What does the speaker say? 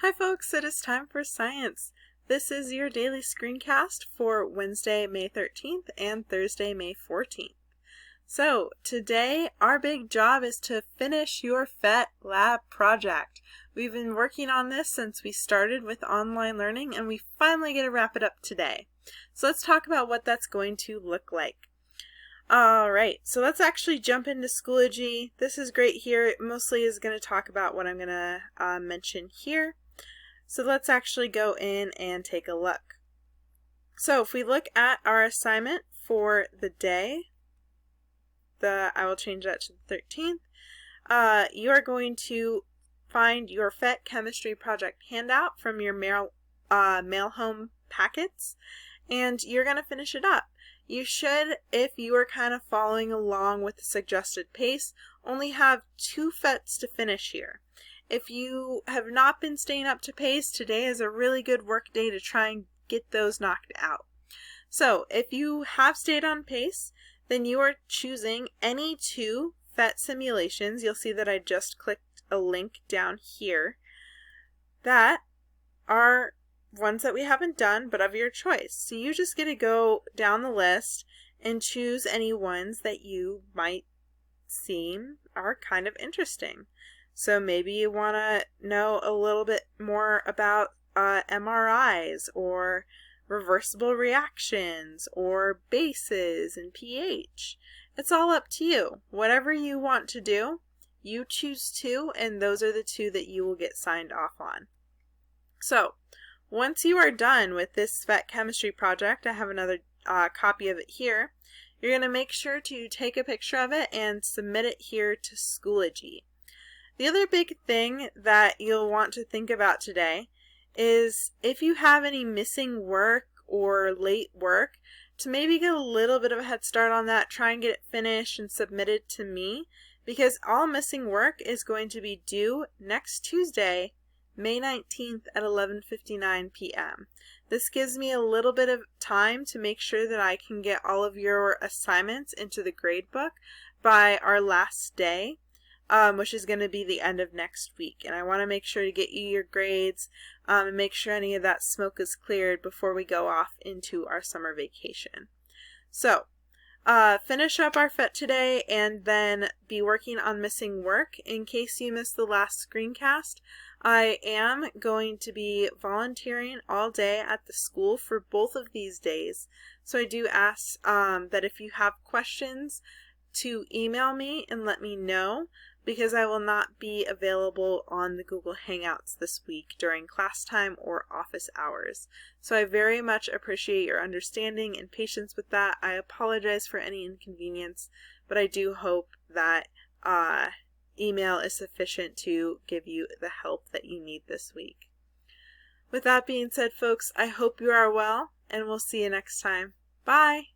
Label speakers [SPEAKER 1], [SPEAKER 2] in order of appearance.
[SPEAKER 1] Hi folks, it is time for science. This is your daily screencast for Wednesday, May 13th and Thursday, May 14th. So today our big job is to finish your PhET lab project. We've been working on this since we started with online learning and we finally get to wrap it up today. So let's talk about what that's going to look like. Alright, so let's actually jump into Schoology. This is great here. It mostly is going to talk about what I'm going to mention here. So let's actually go in and take a look. So if we look at our assignment for the day, I will change that to the 13th, you are going to find your PhET chemistry project handout from your mail home packets, and you're going to finish it up. You should, if you are kind of following along with the suggested pace, only have 2 PhETs to finish here. If you have not been staying up to pace, today is a really good work day to try and get those knocked out. So if you have stayed on pace, then you are choosing any 2 PhET simulations. You'll see that I just clicked a link down here that are ones that we haven't done but of your choice. So you just get to go down the list and choose any ones that you might seem are kind of interesting. So maybe you want to know a little bit more about MRIs or reversible reactions or bases and pH. It's all up to you. Whatever you want to do, you choose 2, and those are the 2 that you will get signed off on. So once you are done with this PhET chemistry project, I have another copy of it here. You're going to make sure to take a picture of it and submit it here to Schoology. The other big thing that you'll want to think about today is if you have any missing work or late work, to maybe get a little bit of a head start on that, try and get it finished and submitted to me, because all missing work is going to be due next Tuesday, May 19th at 11:59 p.m. This gives me a little bit of time to make sure that I can get all of your assignments into the gradebook by our last day, which is going to be the end of next week. And I want to make sure to get you your grades and make sure any of that smoke is cleared before we go off into our summer vacation. So finish up our PhET today and then be working on missing work. In case you missed the last screencast, I am going to be volunteering all day at the school for both of these days. So I do ask that if you have questions to email me and let me know, because I will not be available on the Google Hangouts this week during class time or office hours. So I very much appreciate your understanding and patience with that. I apologize for any inconvenience, but I do hope that email is sufficient to give you the help that you need this week. With that being said, folks, I hope you are well, and we'll see you next time. Bye!